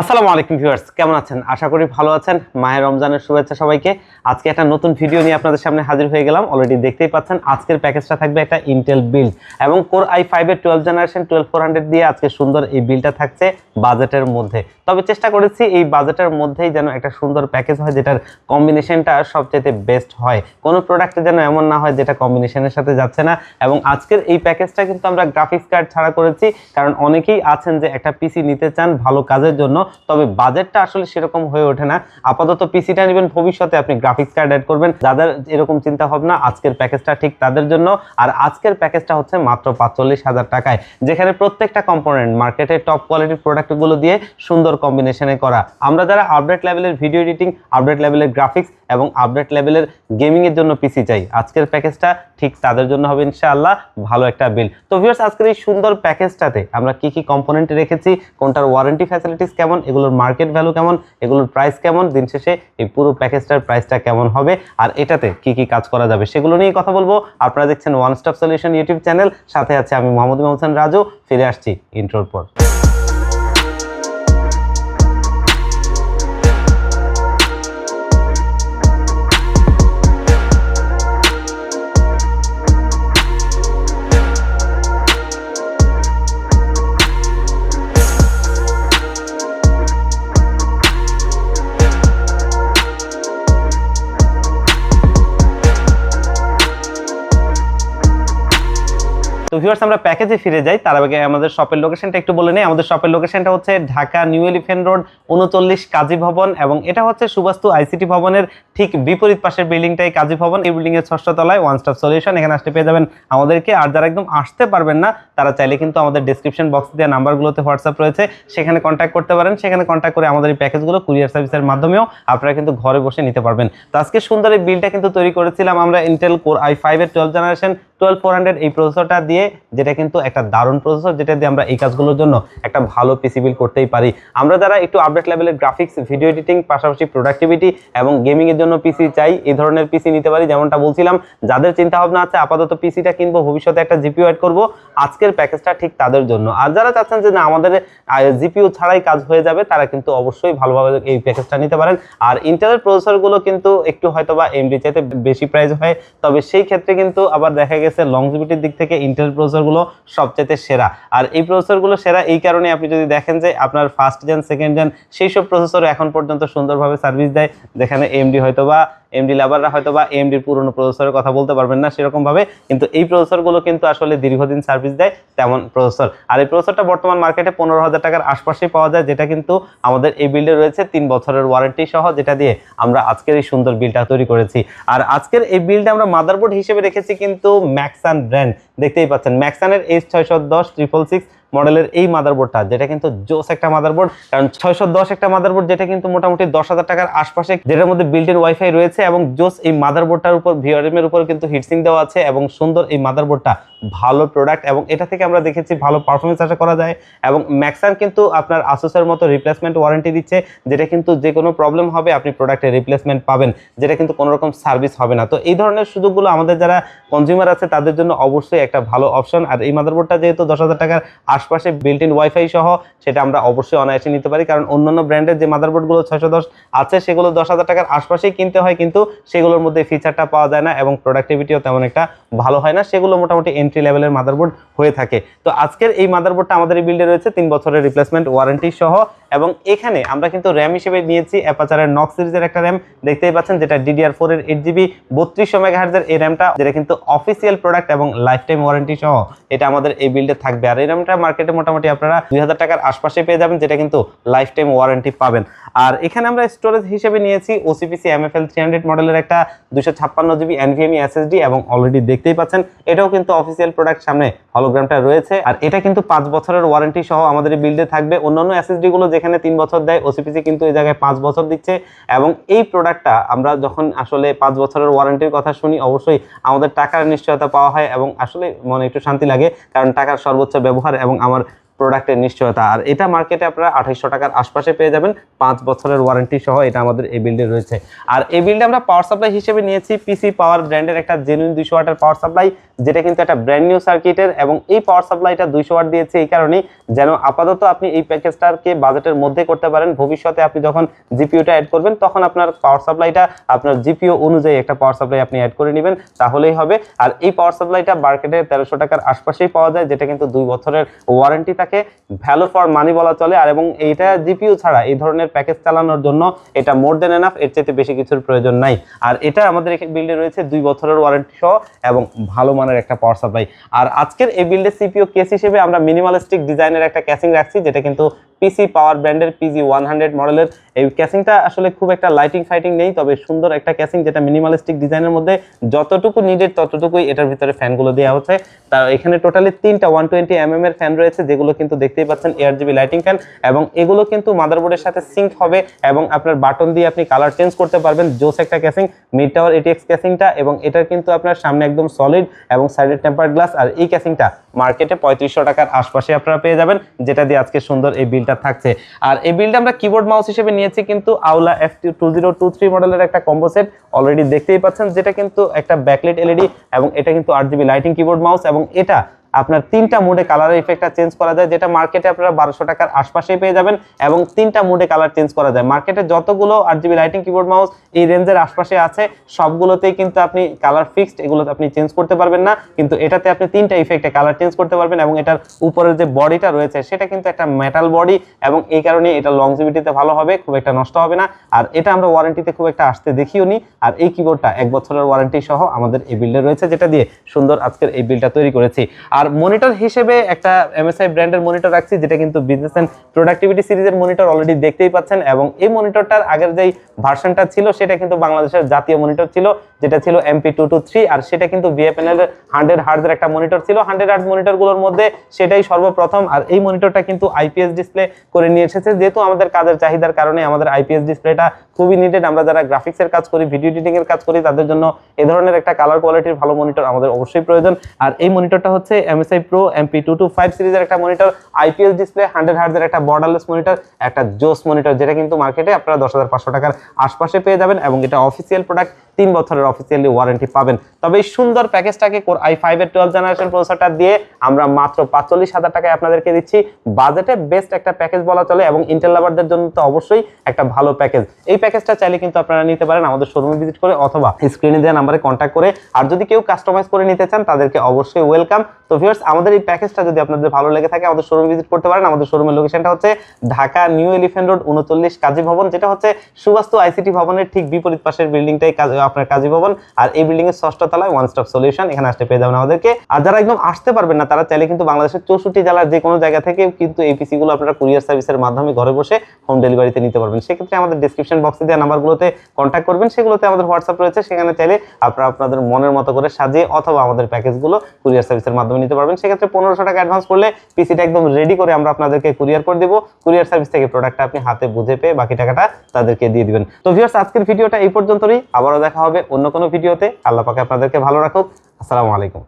আসসালামু আলাইকুম ভিউয়ার্স, কেমন আছেন? আশা করি ভালো আছেন। মাহে রমজানের শুভেচ্ছা সবাইকে। আজকে একটা নতুন ভিডিও নিয়ে আপনাদের সামনে হাজির হয়ে গেলাম। অলরেডি দেখতেই পাচ্ছেন আজকের প্যাকেজটা থাকবে একটা ইন্টেল বিল্ড এবং কোর i5 এর 12 জেনারেশন 12400 দিয়ে আজকে সুন্দর এই বিলটা থাকছে বাজেটের মধ্যে। তবে চেষ্টা করেছি এই বাজেটের মধ্যেই যেন একটা সুন্দর প্যাকেজ হয় যেটার কম্বিনেশনটা সবচেয়ে বেস্ট হয়। কোনো প্রোডাক্টে যেন এমন না হয় যেটা কম্বিনেশনের সাথে যাচ্ছে না। এবং আজকের এই প্যাকেজটা কিন্তু আমরা গ্রাফিক্স কার্ড ছাড়া করেছি, কারণ অনেকেই আছেন যে একটা পিসি নিতে চান ভালো কাজের জন্য, তবে বাজেটটা আসলে সেরকম হয়ে ওঠে না। আপাতত পিসিটা নেবেন, ভবিষ্যতে আপনি গ্রাফিক্স কার্ড অ্যাড করবেন। যাদের এরকম চিন্তা ভাবনা, আজকের প্যাকেজটা ঠিক তাদের জন্য। আর আজকের প্যাকেজটা হচ্ছে মাত্র 45,000 টাকায়, যেখানে প্রত্যেকটা কম্পোনেন্ট মার্কেটের টপ কোয়ালিটির প্রোডাক্টগুলো দিয়ে সুন্দর কম্বিনেশনে করা। আমরা যারা আপডেট লেভেলের ভিডিও এডিটিং, আপডেট লেভেলের গ্রাফিক্স এবং আপডেট লেভেলের গেমিং এর জন্য পিসি চাই, আজকের প্যাকেজটা ঠিক তাদের জন্য হবে ইনশাআল্লাহ। ভালো একটা বিল। তো ভিউয়ার্স, আজকের এই সুন্দর প্যাকেজটাতে আমরা কি কি কম্পোনেন্ট রেখেছি, কোনটার ওয়ারেন্টি ফ্যাসিলিটিস কেমন, এগুলোর মার্কেট ভ্যালু কেমন, এগুলোর প্রাইস কেমন, দিন শেষে এই পুরো প্যাকেজটার প্রাইসটা কেমন হবে আর এটাতে কি কি কাজ করা যাবে সেগুলো নিয়ে কথা বলবো। আপনারা দেখছেন one stop solution YouTube channel, সাথে আছে আমি মোহাম্মদ হোসেন রাজু। ফিরে আসছি ইন্ট্রোর পর। তো ভিউয়ার্স, আমরা প্যাকেজে ফিরে যাই। তার আগে আমাদের শপের লোকেশনটা একটু বলে নেই। আমাদের শপের লোকেশনটা হচ্ছে ঢাকা নিউ এলিফ্যান্ট রোড 39 কাজী ভবন, এবং এটা হচ্ছে সুবাস্তু আইসিটি ভবনের ঠিক বিপরীত পাশের বিল্ডিংটাই কাজী ভবন। এই বিল্ডিং এর 6ষ্ঠ তলায় ওয়ান স্টপ সলিউশন। এখানে আসতে পেয়ে যাবেন আমাদেরকে। আর যারা একদম আসতে পারবেন না, তারা চাইলে কিন্তু আমাদের ডেসক্রিপশন বক্সে দেওয়া নাম্বারগুলোতে হোয়াটসঅ্যাপ রয়েছে, সেখানে কন্ট্যাক্ট করতে পারেন। সেখানে কন্ট্যাক্ট করে আমাদের এই প্যাকেজগুলো কুরিয়ার সার্ভিসের মাধ্যমেও আপনারা কিন্তু ঘরে বসে নিতে পারবেন। তো আজকে সুন্দর এই বিলটা কিন্তু তৈরি করেছিলাম আমরা ইন্টেল কোর i5 এর 12 জেনারেশন 12400 এই প্রসেসরটা দিয়ে, যেটা কিন্তু একটা দারুণ প্রসেসর, যেটা দিয়ে আমরা এই কাজগুলোর জন্য একটা ভালো পিসি বিল্ড করতেই পারি। আমরা যারা একটু আপডেট লেভেলের গ্রাফিক্স, ভিডিও এডিটিং, পাশাপাশি প্রোডাক্টিভিটি এবং গেমিং এর জন্য পিসি চাই, এই ধরনের পিসি নিতে পারি। যেমনটা বলছিলাম, যাদের চিন্তা ভাবনা আছে আপাতত পিসিটা কিনবো, ভবিষ্যতে একটা জিপিইউ অ্যাড করব, আজকের প্যাকেজটা ঠিক তাদের জন্য। আর যারা চাচ্ছেন যে না আমাদের জিপিইউ ছাড়াই কাজ হয়ে যাবে, তারা কিন্তু অবশ্যই ভালোভাবে এই প্যাকেজটা নিতে পারেন। আর ইন্টেলের প্রসেসরগুলো কিন্তু একটু হয়তোবা এমডি চাইতে বেশি প্রাইস হয়, তবে সেই ক্ষেত্রে কিন্তু আবার দেখা গেছে লংজিভিটির দিক থেকে ইন্টেল প্রসেসরগুলো সবচেয়ে সেরা। আর এই প্রসেসরগুলো সেরা এই কারণে, আপনি যদি দেখেন যে আপনার ফার্স্ট জেন, সেকেন্ড জেন সেই সব প্রসেসর এখন পর্যন্ত সুন্দরভাবে সার্ভিস দেয়, যেখানে এমডি হয়তোবা এমডি লাভাররা হয়তোবা এমডির পুরনো প্রসেসরের কথা বলতে পারবেন না সেরকম ভাবে, কিন্তু এই প্রসেসরগুলো কিন্তু আসলে দীর্ঘদিন সার্ভিস দেয় তেমন প্রসেসর। আর এই প্রসেসরটা বর্তমান মার্কেটে 15,000 টাকার আশপাশেই পাওয়া যায়, যেটা কিন্তু আমাদের এই বিল্ডে রয়েছে 3 বছরের ওয়ারেন্টি সহ, যেটা দিয়ে আমরা আজকের এই সুন্দর বিলটা তৈরি করেছি। আর আজকের এই বিলটা আমরা মাদারবোর্ড হিসেবে রেখেছি কিন্তু ম্যাক্সান ব্র্যান্ড, দেখতেই পাচ্ছেন ম্যাক্সানের H610 666 মডেলের এই মাদারবোর্ডটা, যেটা কিন্তু জোস একটা মাদারবোর্ড। কারণ 610 একটা মাদারবোর্ড, যেটা কিন্তু মোটামুটি 10,000 টাকার আশপাশে, যেটার মধ্যে বিল্ট ইন ওয়াইফাই রয়েছে এবং জোস এই মাদারবোর্ডটার উপর ভিআরএম এর উপর কিন্তু হিটসিং দেওয়া আছে এবং সুন্দর এই মাদারবোর্ডটা ভালো প্রোডাক্ট, এবং এটা থেকে আমরা দেখেছি ভালো পারফরমেন্স আশা করা যায়। এবং ম্যাক্সান কিন্তু আপনার আসুসের মতো রিপ্লেসমেন্ট ওয়ারেন্টি দিচ্ছে, যেটা কিন্তু যে কোনো প্রবলেম হবে আপনি প্রোডাক্টের রিপ্লেসমেন্ট পাবেন, যেটা কিন্তু কোনো রকম সার্ভিস হবে না। তো এই ধরনের সুযোগগুলো আমাদের যারা কনজিউমার আছে তাদের জন্য অবশ্যই একটা ভালো অপশন। আর এই মাদারবোর্ডটা যেহেতু 10,000 টাকার আশপাশে বিল্ট ইন ওয়াইফাই সহ, সেটা আমরা অবশ্যই অনায়াসে নিতে পারি। কারণ অন্যান্য ব্র্যান্ডের যে মাদারবোর্ডগুলো 610 আছে সেগুলো 10,000 টাকার আশপাশেই কিনতে হয়, কিন্তু সেগুলোর মধ্যে ফিচারটা পাওয়া যায় না এবং প্রোডাক্টিভিটিও তেমন একটা ভালো হয় না, সেগুলো মোটামুটি এন্ট্রি লেভেলের মাদারবোর্ড হয়ে থাকে। তো আজকের এই মাদারবোর্ডটা আমাদের এই বিল্ডে রয়েছে 3 বছরের রিপ্লেসমেন্ট ওয়ারেন্টি সহ, এবং এখানে আমরা কিন্তু র্যাম হিসেবে নিয়েছি অ্যাপাচারের নক্স সিরিজের একটা র্যাম, দেখতেই পাচ্ছেন, যেটা DDR4 এর 8GB 3200 মেগাহার্টজের এই র্যামটা, যেটা কিন্তু অফিসিয়াল প্রোডাক্ট এবং লাইফ টাইম ওয়ারেন্টি সহ এটা আমাদের এই বিল্ডে থাকবে। আর এই র্যামটা মার্কেটে মোটামুটি আপনারা 2000 টাকার আশপাশে পেয়ে যাবেন, যেটা কিন্তু লাইফ টাইম ওয়ারেন্টি পাবেন। আর এখানে আমরা স্টোরেজ হিসেবে নিয়েছি OCPC MFL 300 মডেলের একটা 256GB NVMe SSD, এবং অলরেডি দেখতেই পাচ্ছেন এটাও কিন্তু অফিসিয়াল প্রোডাক্ট, সামনে হলোগ্রামটা রয়েছে। আর এটা কিন্তু 5 বছরের ওয়ারেন্টি সহ আমাদের এই বিল্ডে থাকবে। অন্যান্য SSD গুলো যেখানে 3 বছর দেয়, OCPC কিন্তু এই জায়গায় 5 বছর দিচ্ছে। এবং এই প্রোডাক্টটা আমরা যখন আসলে 5 বছরের ওয়ারেন্টির কথা শুনি, অবশ্যই আমাদের টাকার নিশ্চয়তা পাওয়া হয় এবং আসলে মনে একটু শান্তি লাগে, কারণ টাকার সর্বোচ্চ ব্যবহার এবং আমার প্রোডাক্টের নিশ্চয়তা। আর এটা মার্কেটে আপনারা 2800 টাকার আশপাশে পেয়ে যাবেন, 5 বছরের ওয়ারেন্টি সহ। এটা আমাদের এই বিল্ডে রয়েছে। আর এই বিল্ডে আমরা পাওয়ার সাপ্লাই হিসেবে নিয়েছি পিসি পাওয়ার ব্র্যান্ডের একটা জেনুইন 200 ওয়াটের পাওয়ার সাপ্লাই, যেটা কিন্তু একটা ব্র্যান্ড নিউ সার্কিটের। এবং এই পাওয়ার সাপ্লাইটা 200 ওয়াট দিয়েছে এই কারণেই যেন আপাতত আপনি এই প্যাকেজটাকে বাজেটের মধ্যে করতে পারেন। ভবিষ্যতে আপনি যখন জিপিইউটা অ্যাড করবেন তখন আপনার পাওয়ার সাপ্লাইটা আপনার জিপিইউ অনুযায়ী একটা পাওয়ার সাপ্লাই আপনি অ্যাড করে নেবেন, তাহলেই হবে। আর এই পাওয়ার সাপ্লাইটা মার্কেটে 1300 টাকার আশপাশেই পাওয়া যায়, যেটা কিন্তু 2 বছরের ওয়ারেন্টি থাকে, ভ্যালু ফর মানি বলা চলে। আর এবং এইটা জিপিইউ ছাড়া এই ধরনের প্যাকেজ চালানোর জন্য এটা মোর দেন এনাফ, এর চাইতে বেশি কিছুর প্রয়োজন নাই। আর এটা আমাদের এখানে বিল্ডে রয়েছে 2 বছরের ওয়ারেন্টি সহ এবং ভালো মানের একটা পাওয়ার সাপ্লাই। আর আজকের এই বিল্ডের সিপিইউ কেস হিসেবে আমরা মিনিমালিস্টিক ডিজাইনের একটা ক্যাসিং রাখছি, যেটা কিন্তু পিসি পাওয়ার ব্র্যান্ডের PG100 মডেলের। এই ক্যাসিংটা আসলে খুব একটা লাইটিং ফাইটিং নেই, তবে সুন্দর একটা ক্যাসিং, যেটা মিনিমালিস্টিক ডিজাইনের মধ্যে যতটুকু নিডেড ততটুকুই এটার ভিতরে ফ্যানগুলো দেওয়া হচ্ছে। তার এখানে টোটালি 3টা 120 mm এর ফ্যান রয়েছে, যেগুলো কিন্তু দেখতেই পাচ্ছেন ARGB লাইটিং ফ্যান। এবং এগুলো কিন্তু মাদারবোর্ডের সাথে সিঙ্ক হবে এবং আপনার বাটন দিয়ে আপনি কালার চেঞ্জ করতে পারবেন। জোস একটা ক্যাসিং, মিড টাওয়ার ATX ক্যাসিংটা। এবং এটার কিন্তু আপনার সামনে একদম সলিড এবং সাইডে টেম্পার্ড গ্লাস। আর এই ক্যাসিংটা মার্কেটে 3500 টাকার আশপাশে আপনারা পেয়ে যাবেন, যেটা দিয়ে আজকে সুন্দর এই বিলটা থাকছে। আর এই বিলটা আমরা কিবোর্ড মাউস হিসেবে নিয়েছি কিন্তু আউলা FT2023 মডেলের একটা কম্বো সেট, অলরেডি দেখতেই পাচ্ছেন, যেটা কিন্তু একটা ব্যাকলাইট LED এবং এটা কিন্তু RGB লাইটিং কিবোর্ড মাউস। এবং এটা আপনার 3টা মোডে কালারের ইফেক্টটা চেঞ্জ করা যায়, যেটা মার্কেটে আপনারা 1200 টাকার আশপাশেই পেয়ে যাবেন। এবং 3টা মোডে কালার চেঞ্জ করা যায়। মার্কেটে যতগুলো RGB লাইটিং কিবোর্ড মাউস এই রেঞ্জের আশপাশে আছে সবগুলোতেই কিন্তু আপনি কালার ফিক্সড, এগুলোতে আপনি চেঞ্জ করতে পারবেন না। কিন্তু এটাতে আপনি 3টা ইফেক্টে কালার চেঞ্জ করতে পারবেন। এবং এটার উপরের যে বডিটা রয়েছে সেটা কিন্তু একটা মেটাল বডি, এবং এই কারণে এটা লংজিভিটিতে ভালো হবে, খুব একটা নষ্ট হবে না। আর এটা আমরা ওয়ারেন্টিতে খুব একটা আসতে দেখিও নি। আর এই কিবোর্ডটা 1 বছরের ওয়ারেন্টি সহ আমাদের এই বিল্ডে রয়েছে, যেটা দিয়ে সুন্দর আজকের এই বিলটা তৈরি করেছি। আর মনিটর হিসেবে একটা MSI ব্র্যান্ডের মনিটর রাখছি, যেটা কিন্তু বিজনেস এন্ড প্রোডাক্টিভিটি সিরিজের মনিটর, অলরেডি দেখতেই পাচ্ছেন। এবং এই মনিটরটার আগের যেই ভার্সনটা ছিল সেটা কিন্তু বাংলাদেশের জাতীয় মনিটর ছিল, যেটা ছিল MP223। আর সেটা কিন্তু VFNL এর 100 হার্টজের একটা মনিটর ছিল। 100 হার্টজ মনিটরগুলোর মধ্যে সেটাই সর্বপ্রথম। আর এই মনিটরটা কিন্তু IPS ডিসপ্লে করে নিয়ে এসেছে, যেহেতু আমাদের কাজের চাহিদার কারণে আমাদের IPS ডিসপ্লেটা খুবই নিডেড। আমরা যারা গ্রাফিক্সের কাজ করি, ভিডিও এডিটিং এর কাজ করি, তাদের জন্য এই ধরনের একটা কালার কোয়ালিটির ভালো মনিটর আমাদের অবশ্যই প্রয়োজন। আর এই মনিটরটা হচ্ছে MSI Pro MP225 সিরিজের একটা মনিটর, IPS ডিসপ্লে, 100 হার্টজের একটা বর্ডারলেস মনিটর, একটা জোস মনিটর, যেটা কিন্তু মার্কেটে আপনারা 10,500 টাকার আশপাশে পেয়ে যাবেন। এবং এটা অফিসিয়াল প্রোডাক্ট, 3 বছরের অফিসিয়ালি ওয়ারেন্টি পাবেন। তবে এই সুন্দর প্যাকেজটাকে Core i5 এর 12th জেনারেশন প্রসেসরটা দিয়ে আমরা মাত্র 45,000 টাকায় আপনাদেরকে দিচ্ছি। বাজেটে বেস্ট একটা প্যাকেজ বলা চলে, এবং ইন্টেল লাভারদের জন্য তো অবশ্যই একটা ভালো প্যাকেজ। এই প্যাকেজটা চাইলে কিন্তু আপনারা নিতে পারেন আমাদের শোরুমে ভিজিট করে অথবা স্ক্রিনে দেওয়া নাম্বারে কন্ট্যাক্ট করে। আর যদি কেউ কাস্টমাইজ করে নিতে চান তাদেরকে অবশ্যই ওয়েলকাম। তো ভিউয়ার্স, আমাদের এই প্যাকেজটা যদি আপনাদের ভালো লেগে থাকে আমাদের শোরুমে ভিজিট করতে পারেন। আমাদের শোরুমের লোকেশনটা হচ্ছে ঢাকা নিউ এলিফ্যান্ট রোড 39 কাজী ভবন, যেটা হচ্ছে সুবাস্তু ICT ভবনের ঠিক বিপরীত পাশের বিল্ডিংটাই আপনার কাজী ভবন। আর এই বিল্ডিং এর 6ষ্ঠ তলায় ওয়ান স্টপ সলিউশন, এখানে আসতে পেয়ে যাবেন আমাদেরকে। আর যারা একদম আসতে পারবেন না তারা চাইলে কিন্তু বাংলাদেশের 64 জেলার যে কোনো জায়গা থেকে কিন্তু এই পিসি গুলো আপনারা কুরিয়ার সার্ভিসের মাধ্যমে ঘরে বসে হোম ডেলিভারিতে নিতে পারবেন। সেক্ষেত্রে আমাদের ডেসক্রিপশন বক্সে দেওয়া নাম্বারগুলোতে কন্ট্যাক্ট করবেন, সেগুলোতে আমাদের হোয়াটসঅ্যাপ রয়েছে, সেখানে চাইলে আপনারা আপনাদের মনের মতো করে সাজিয়ে অথবা আমাদের প্যাকেজগুলো কুরিয়ার সার্ভিসের মাধ্যমে নিতে পারবেন। সেক্ষেত্রে 1500 টাকা অ্যাডভান্স করলে পিসিটা একদম রেডি করে আমরা আপনাদেরকে কুরিয়ার করে দেবো। কুরিয়ার সার্ভিস থেকে প্রোডাক্টটা আপনি হাতে বুঝে পেয়ে বাকি টাকাটা তাদেরকে দিয়ে দিবেন। তো ভিউয়ার্স, আজকের ভিডিওটা এই পর্যন্তই। আবারও দেখা হবে অন্য কোনো ভিডিওতে। আল্লাহ পাক আপনাদেরকে ভালো রাখুক। আসসালামু আলাইকুম।